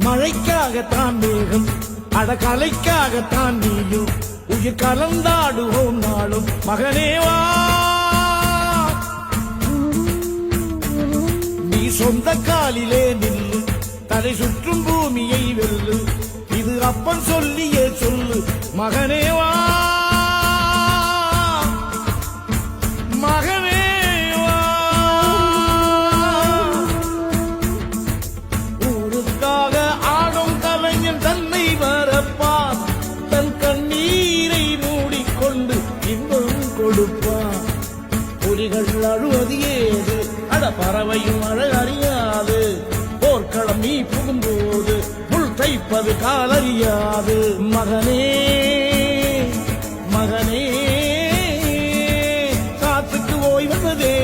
மழைக்காகத்தான் மேகம் அடகலைக்காகத்தான் நீயும் உயிர் கலந்தாடுவோம் நாளும் மகனேவா நீ சொந்த காலிலே நில்லு தலை சுற்றும் பூமியை வெல்லு இது அப்பன் சொல்லியே சொல்லு மகனேவா புலிகள் அழுவது ஏது அட பறவையும் அழகறியாது போர்க்களம் நீ புகும்போது முள் தைப்பது காலறியாது மகனே மகனே காத்துக்கு ஓய்வதே